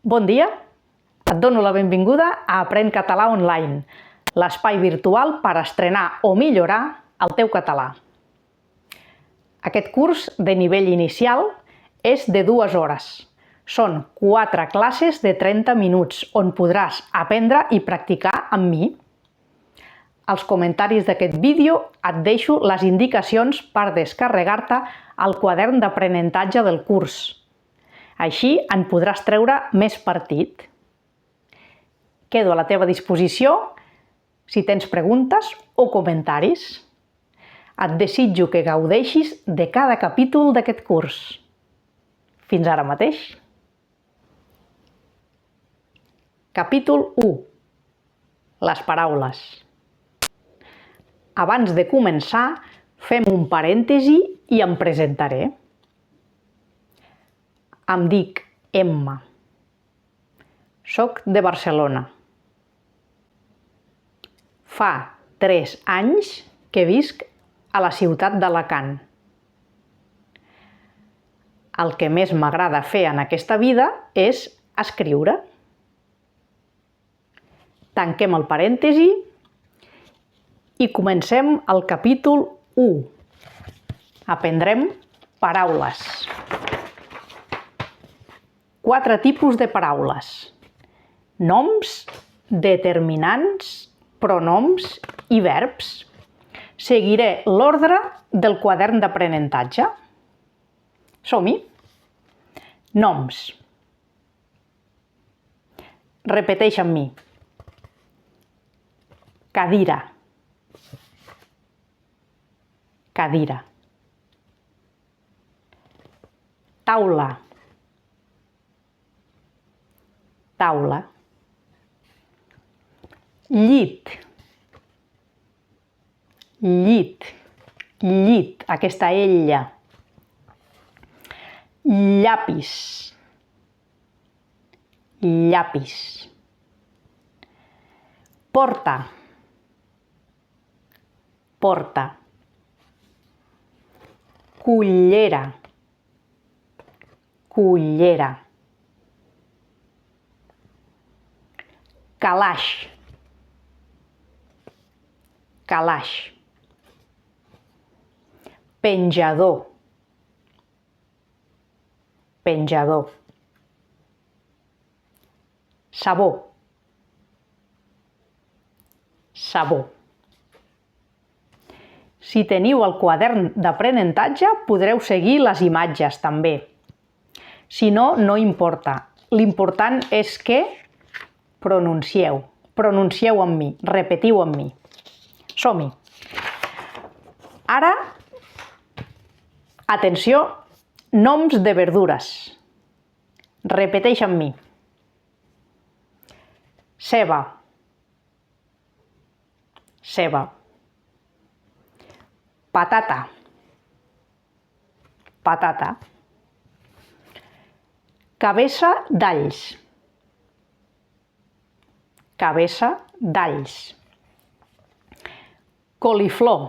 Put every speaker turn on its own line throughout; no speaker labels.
Bon dia, et dono la benvinguda a Aprèn Català Online, l'espai virtual per estrenar o millorar el teu català. Aquest curs de nivell inicial és de 2 hores. Són 4 classes de 30 minuts on podràs aprendre i practicar amb mi. Als comentaris d'aquest vídeo et deixo les indicacions per descarregar-te el quadern d'aprenentatge del curs. Així en podràs treure més partit. Quedo a la teva disposició si tens preguntes o comentaris. Et desitjo que gaudeixis de cada capítol d'aquest curs. Fins ara mateix. Capítol 1. Les paraules. Abans de començar, fem un parèntesi i em presentaré. Em dic Emma. Soc de Barcelona. Fa 3 anys que visc a la ciutat d'Alacant. El que més m'agrada fer en aquesta vida és escriure. Tanquem el parèntesi i comencem el capítol 1. Aprendrem paraules. 4 tipus de paraules: noms, determinants, pronoms i verbs. Seguiré l'ordre del quadern d'aprenentatge. Som-hi! Noms. Repeteix amb mi. Cadira. Cadira. Taula. Taula. Llit. Llit. Llit, aquesta ella. Llapis. Llapis. Porta. Porta. Cullera. Cullera. Calaix. Calaix. Penjador. Penjador. Sabó. Sabó. Si teniu el quadern d'aprenentatge, podreu seguir les imatges també. Si no, no importa. L'important és que pronuncieu. Pronuncieu amb mi. Repetiu amb mi. Som-hi! Ara, atenció, noms de verdures. Repeteix amb mi. Ceba. Ceba. Patata. Patata. Cabeça d'alls. Cabeça d'alls. Coliflor.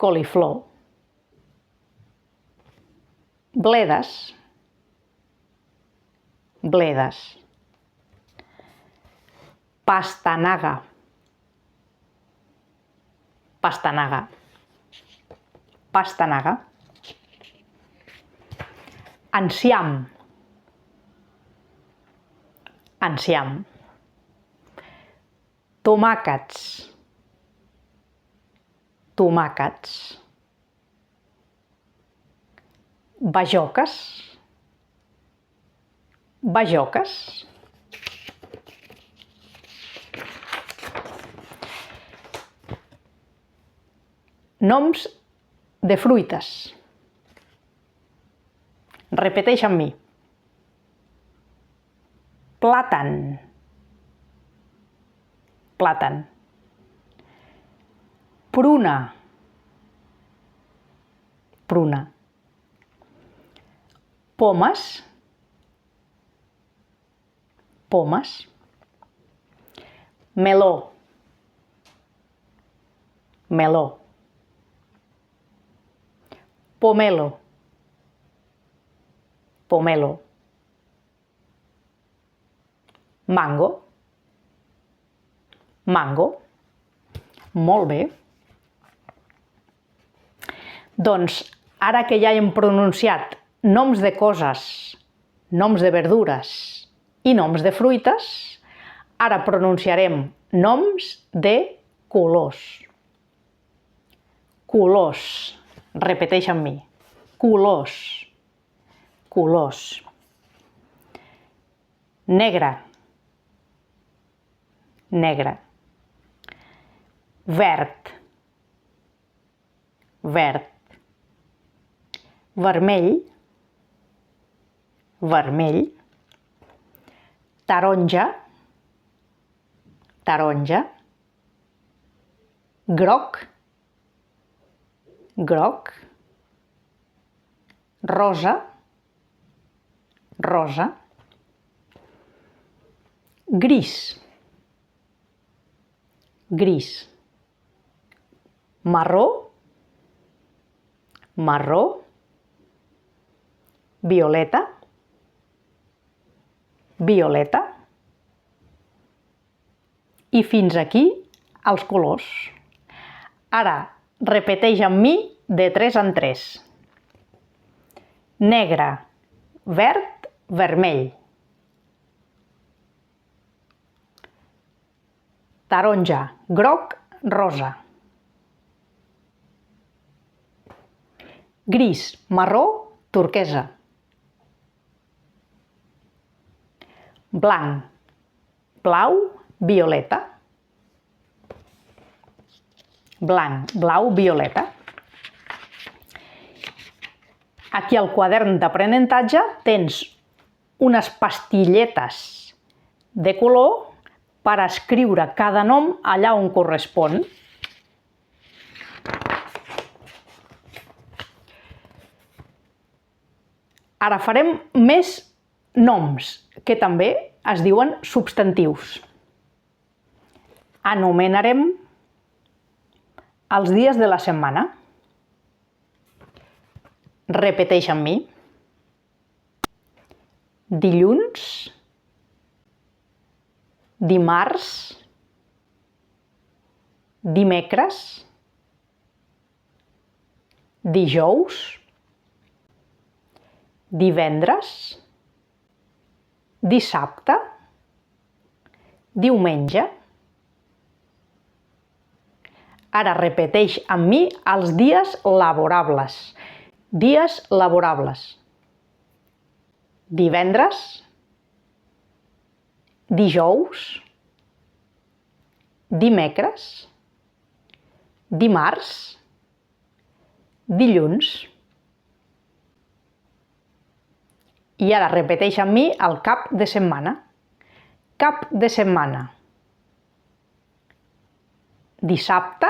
Coliflor. Bledes. Bledes. Pastanaga. Pastanaga. Pastanaga. Enciam. Enciam. Tomàquets. Tomàquets. Bajoques. Bajoques. Noms de fruites. Repeteix amb mi. Plàtan. Plàtan. Pruna. Pruna. Pomes. Pomes. Meló. Meló. Pomelo. pomelo. Mango. Mango. Molt bé. Doncs, ara que ja hem pronunciat noms de coses, noms de verdures i noms de fruites, ara pronunciarem noms de colors. Colors. Repeteix amb mi. Colors. Colors. Negre. Negre. Verd. Verd. Vermell. Vermell. Taronja. Taronja. Groc. Groc. Rosa. Rosa. Gris. Gris. Marró. Marró. Violeta. Violeta. I fins aquí els colors. Ara, repeteix amb mi de 3 en 3. Negre, verd, vermell. Taronja, groc, rosa. Gris, marró, turquesa. Blanc, blau, violeta. Blanc, blau, violeta. Aquí al quadern d'aprenentatge tens unes pastilletes de color per escriure cada nom allà on correspon. Ara farem més noms, que també es diuen substantius. Anomenarem els dies de la setmana. Repeteix amb mi. Dilluns, dimarts, dimecres, dijous, divendres, dissabte, diumenge. Ara repeteix amb mi els dies laborables. Dies laborables. Divendres, dijous, dimecres, dimarts, dilluns. I ara repeteix amb mi el cap de setmana. Cap de setmana. Dissabte,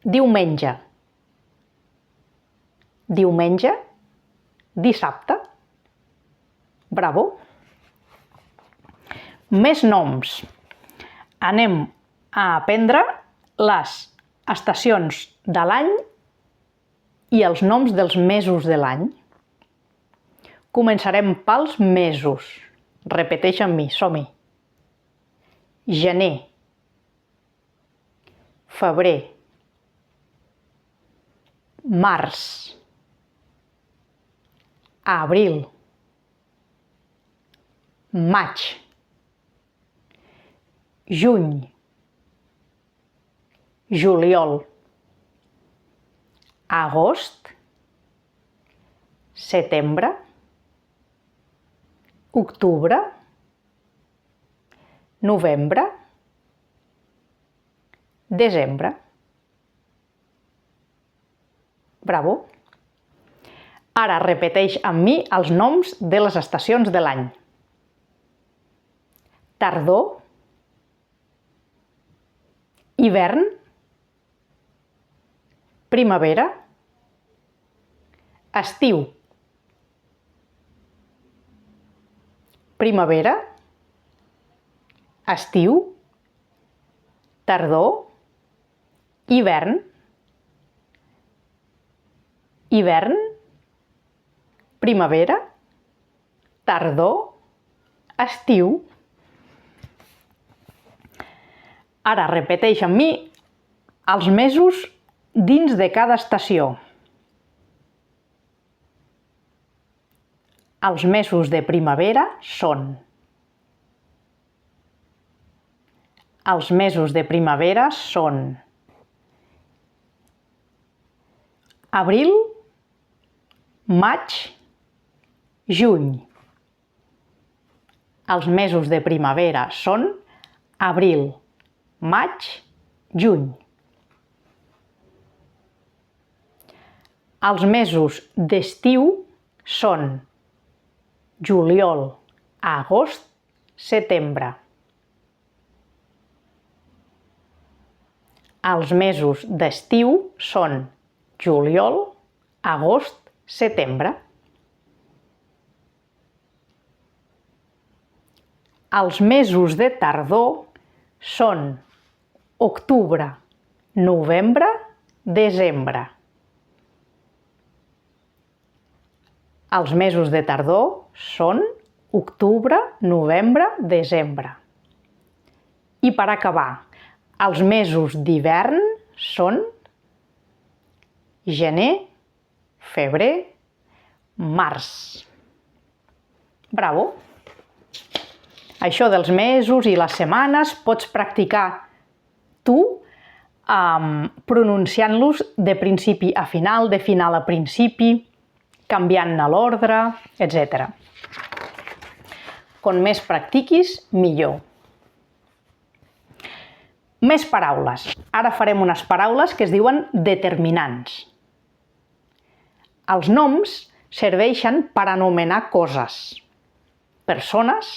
diumenge. Diumenge, dissabte. Bravo! Més noms. Anem a aprendre les estacions de l'any i els noms dels mesos de l'any. Començarem pels mesos. Repeteix amb mi, som-hi. Gener. Febrer. Març. Abril. Maig. Juny. Juliol. Agost. Setembre. Octubre. Novembre. Desembre. Bravo! Ara repeteix amb mi els noms de les estacions de l'any. Tardor. Hivern. Primavera. Estiu. Primavera. Estiu. Tardor. Hivern. Hivern. Primavera. tardor, estiu. Ara repeteix amb mi els mesos dins de cada estació. Els mesos de primavera són. Els mesos de primavera són abril, maig, juny. Els mesos de primavera són abril, maig, juny. Els mesos d'estiu són juliol, agost, setembre. Els mesos d'estiu són juliol, agost, setembre. Els mesos de tardor són octubre, novembre, desembre. Els mesos de tardor són octubre, novembre, desembre. I per acabar, els mesos d'hivern són gener, febrer, març. Bravo! Això dels mesos i les setmanes pots practicar tu pronunciant-los de principi a final, de final a principi, canviant-ne l'ordre, etc. Com més practiquis, millor. Més paraules. Ara farem unes paraules que es diuen determinants. Els noms serveixen per anomenar coses, persones,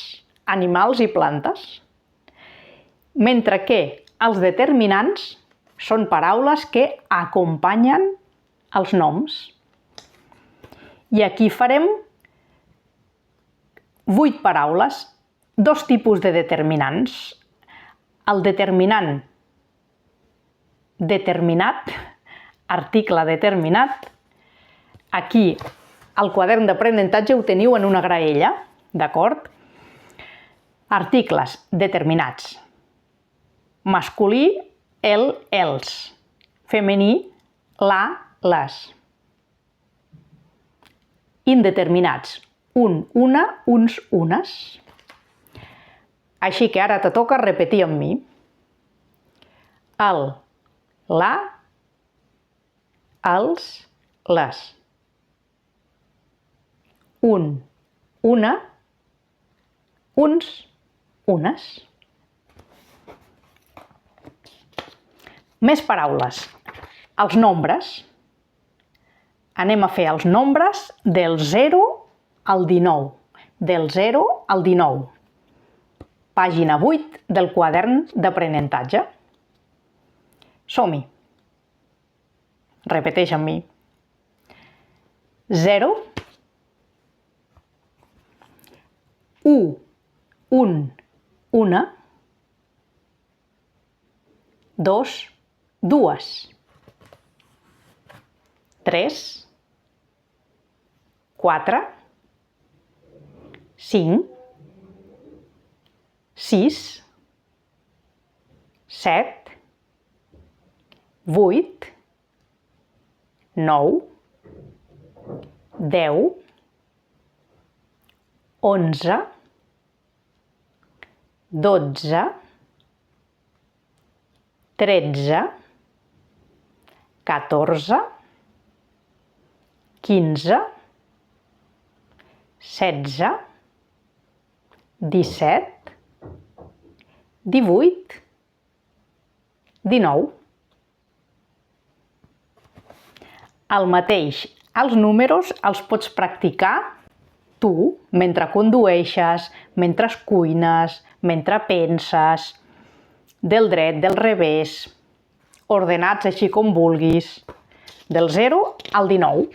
animals i plantes, mentre que els determinants són paraules que acompanyen els noms. I aquí farem 8 paraules, 2 tipus de determinants. El determinant determinat, article determinat, aquí al quadern d'aprenentatge ho teniu en una graella, d'acord? Articles determinats. Masculí, el, els. Femení, la, les. Indeterminats. Un, una, uns, unes. Així que ara te toca repetir amb mi. El, la, els, les. Un, una, uns, unes. Més paraules. Els nombres. Anem a fer els nombres del 0 al 19. Del 0 al 19. Pàgina 8 del quadern d'aprenentatge. Som-hi. Repeteix amb mi. 0, 1, un, una, 2, dues, 3, 4, 5, 6, 7, 8, 9, 10, 11, 12, 13, 14, 15, 16, 17, 18, 19. El mateix, els números els pots practicar tu mentre condueixes, mentre cuines, mentre penses, del dret, del revés, ordenats així com vulguis, del 0 al 19.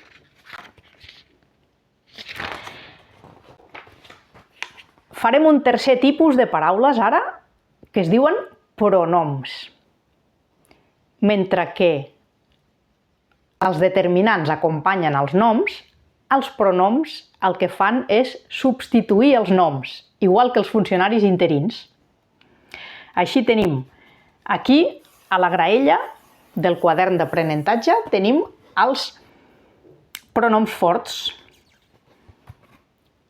Farem un tercer tipus de paraules ara que es diuen pronoms. Mentre que els determinants acompanyen els noms, els pronoms el que fan és substituir els noms, igual que els funcionaris interins. Així tenim aquí, a la graella del quadern d'aprenentatge, tenim els pronoms forts.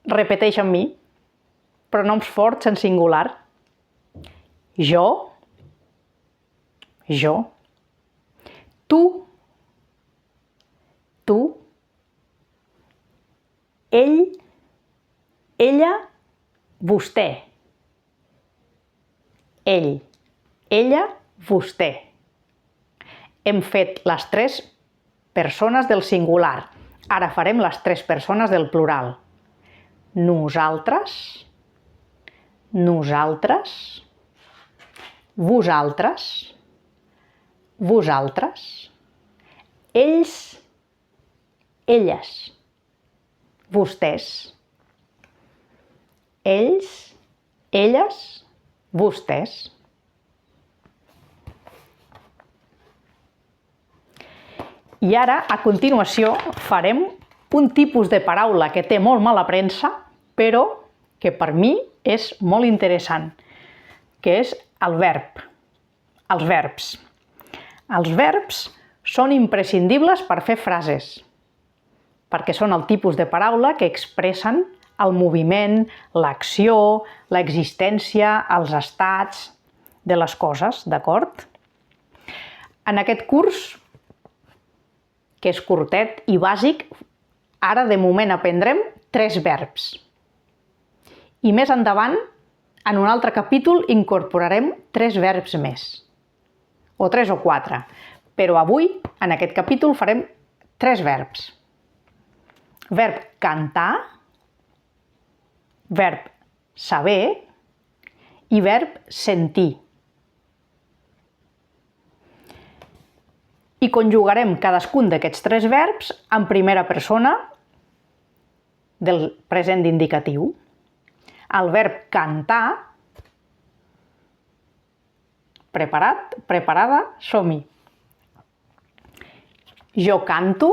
Repeteix amb mi. Pronoms forts en singular. Jo. Jo. Tu. Tu. Ell. Ella. Vostè. Ell. Ella. Vostè. Hem fet les 3 persones del singular. Ara farem les 3 persones del plural. Nosaltres. Nosaltres. Vosaltres. Vosaltres. Ells. Elles. Vostès. Ells. Elles. Vostès. I ara, a continuació, farem un tipus de paraula que té molt mala premsa, però que per mi és molt interessant, que és el verb. Els verbs. Els verbs són imprescindibles per fer frases, perquè són el tipus de paraula que expressen el moviment, l'acció, l'existència, els estats de les coses, d'acord? En aquest curs, que és curtet i bàsic, ara de moment aprendrem 3 verbs. I més endavant, en un altre capítol, incorporarem 3 verbs més. O 3 o 4. Però avui, en aquest capítol, farem 3 verbs. Verb cantar, verb saber i verb sentir. I conjugarem cadascun d'aquests 3 verbs en primera persona del present indicatiu. El verb cantar, preparat, preparada, som-hi. Jo canto,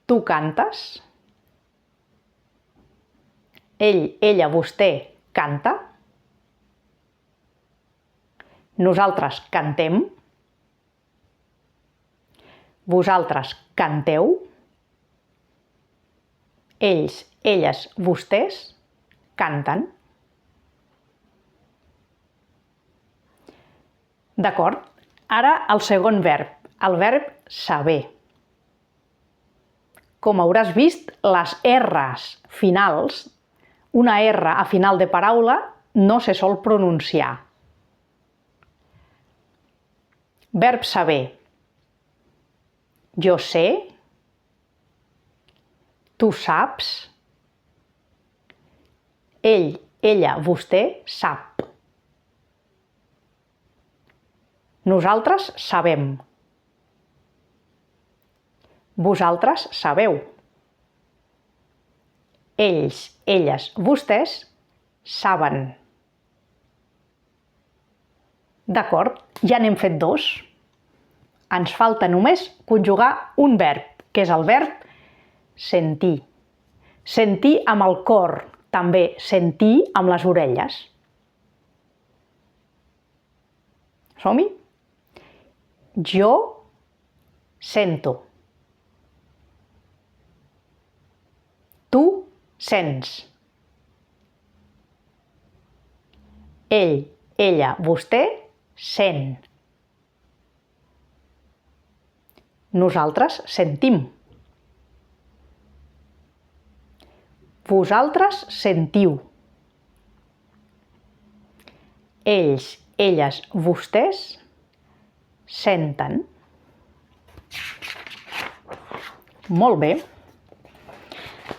tu cantes, ell, ella, vostè canta, nosaltres cantem, vosaltres canteu, ells, elles, vostès canten. D'acord? Ara el segon verb, el verb saber. Com hauràs vist, les R's finals, una R a final de paraula, no se sol pronunciar. Verb saber. Jo sé, tu saps, ell, ella, vostè sap. Nosaltres sabem. Vosaltres sabeu. Ells, elles, vostès saben. D'acord, ja n'hem fet 2. Ens falta només conjugar un verb, que és el verb sentir. Sentir amb el cor, també sentir amb les orelles. Som-hi? Jo sento. Tu sents. Ell, ella, vostè sent. Nosaltres sentim. Vosaltres sentiu. Ells, elles, vostès senten. Molt bé.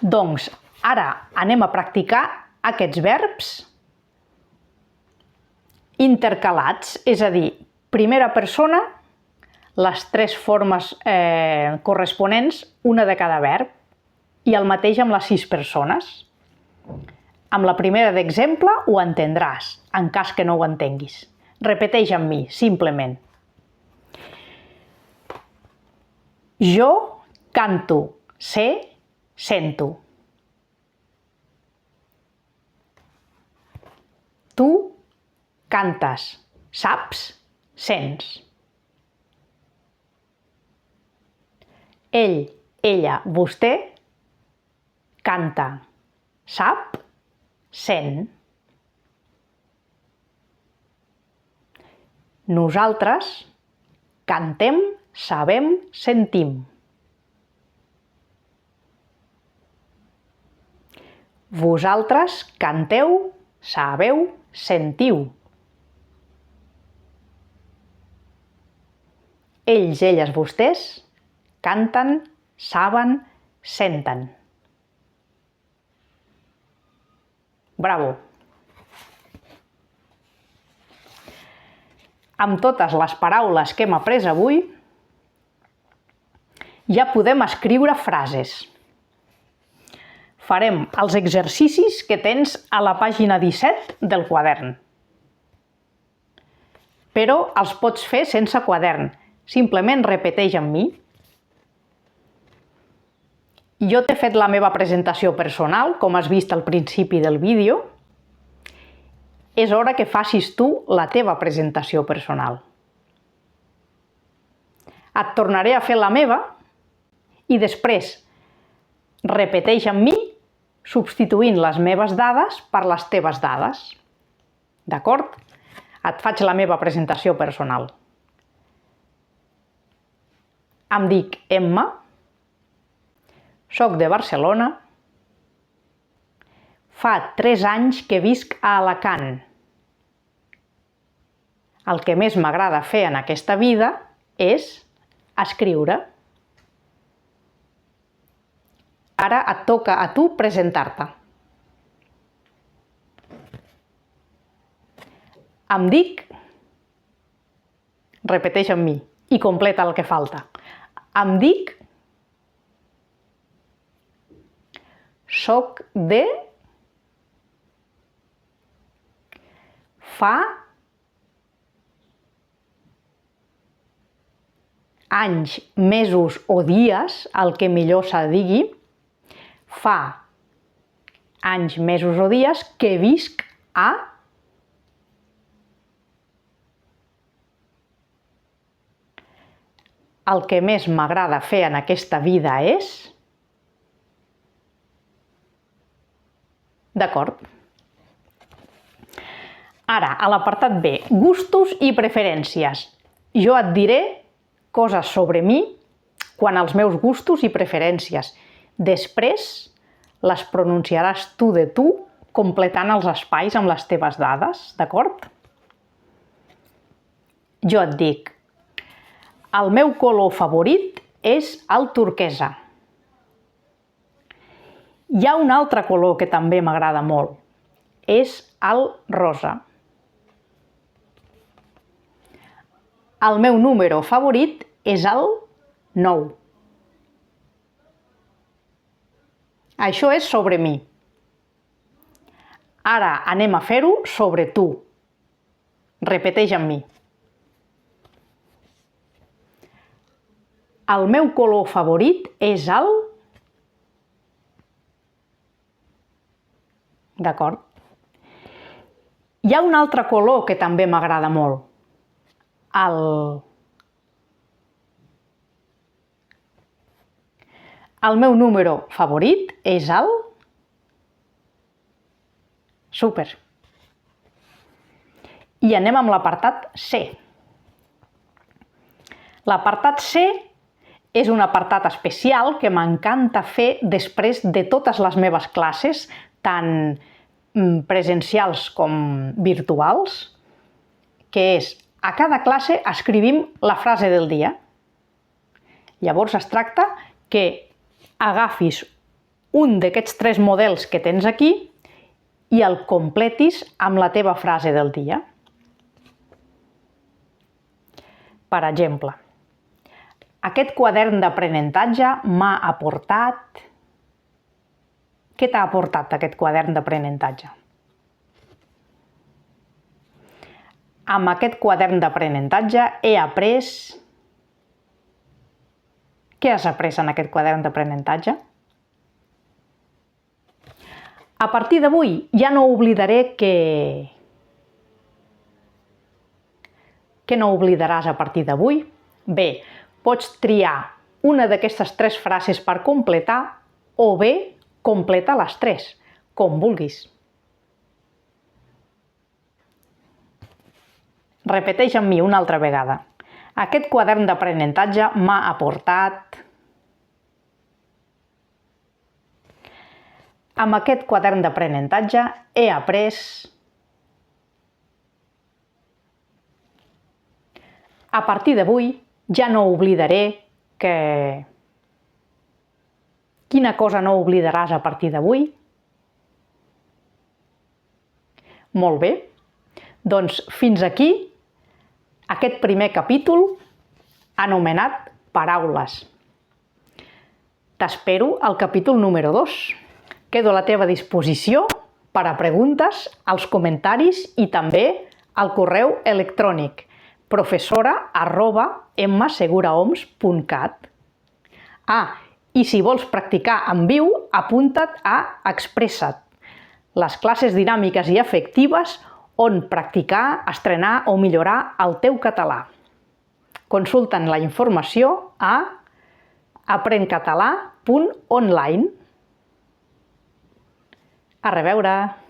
Doncs ara anem a practicar aquests verbs intercalats, és a dir, primera persona, les 3 formes corresponents, una de cada verb, i el mateix amb les 6 persones. Amb la primera d'exemple ho entendràs, en cas que no ho entenguis. Repeteix amb mi, simplement. Jo canto, sé, sento. Tu cantes, saps, sents. Ell, ella, vostè canta, sap, sent. Nosaltres cantem, sabem, sentim. Vosaltres canteu, sabeu, sentiu. Ells, elles, vostès canten, saben, senten. Bravo! Amb totes les paraules que hem après avui, ja podem escriure frases. Farem els exercicis que tens a la pàgina 17 del quadern. Però els pots fer sense quadern, simplement repeteix amb mi. Jo t'he fet la meva presentació personal, com has vist al principi del vídeo. És hora que facis tu la teva presentació personal. Et tornaré a fer la meva i després repeteix amb mi substituint les meves dades per les teves dades. D'acord? Et faig la meva presentació personal. Em dic Emma, soc de Barcelona, fa 3 anys que visc a Alacant. El que més m'agrada fer en aquesta vida és escriure. Ara et toca a tu presentar-te. Em dic, repeteix amb mi i completa el que falta. Em dic, soc de, fa anys, mesos o dies, el que millor se digui, fa anys, mesos o dies que visc a el que més m'agrada fer en aquesta vida és... D'acord. Ara, a l'apartat B, gustos i preferències. Jo et diré coses sobre mi quan els meus gustos i preferències. Després les pronunciaràs tu de tu, completant els espais amb les teves dades, d'acord? Jo et dic, el meu color favorit és el turquesa. Hi ha un altre color que també m'agrada molt, és el rosa. El meu número favorit és el 9. Això és sobre mi. Ara anem a fer-ho sobre tu. Repeteix amb mi. El meu color favorit és el... D'acord? Hi ha un altre color que també m'agrada molt. El meu número favorit és el... Súper! I anem amb l'apartat C. L'apartat C és un apartat especial que m'encanta fer després de totes les meves classes, tant presencials com virtuals, que és, a cada classe escrivim la frase del dia. Llavors es tracta que agafis un d'aquests 3 models que tens aquí i el completis amb la teva frase del dia. Per exemple, aquest quadern d'aprenentatge m'ha aportat... Què t'ha aportat aquest quadern d'aprenentatge? Amb aquest quadern d'aprenentatge he après... Què has après en aquest quadern d'aprenentatge? A partir d'avui ja no oblidaré que... Què no oblidaràs a partir d'avui? Bé, pots triar una d'aquestes 3 frases per completar o bé completa les 3, com vulguis. Repeteix amb mi una altra vegada. Aquest quadern d'aprenentatge m'ha aportat... Amb aquest quadern d'aprenentatge he après... A partir d'avui ja no oblidaré que... Quina cosa no oblidaràs a partir d'avui? Molt bé. Doncs fins aquí aquest primer capítol anomenat Paraules. T'espero al capítol número 2. Quedo a la teva disposició per a preguntes, als comentaris i també al correu electrònic professora@mseguraoms.cat. I si vols practicar en viu, apunta't a Expressa't, les classes dinàmiques i efectives on practicar, estrenar o millorar el teu català. Consulta'n la informació a aprencatalà.online. A reveure!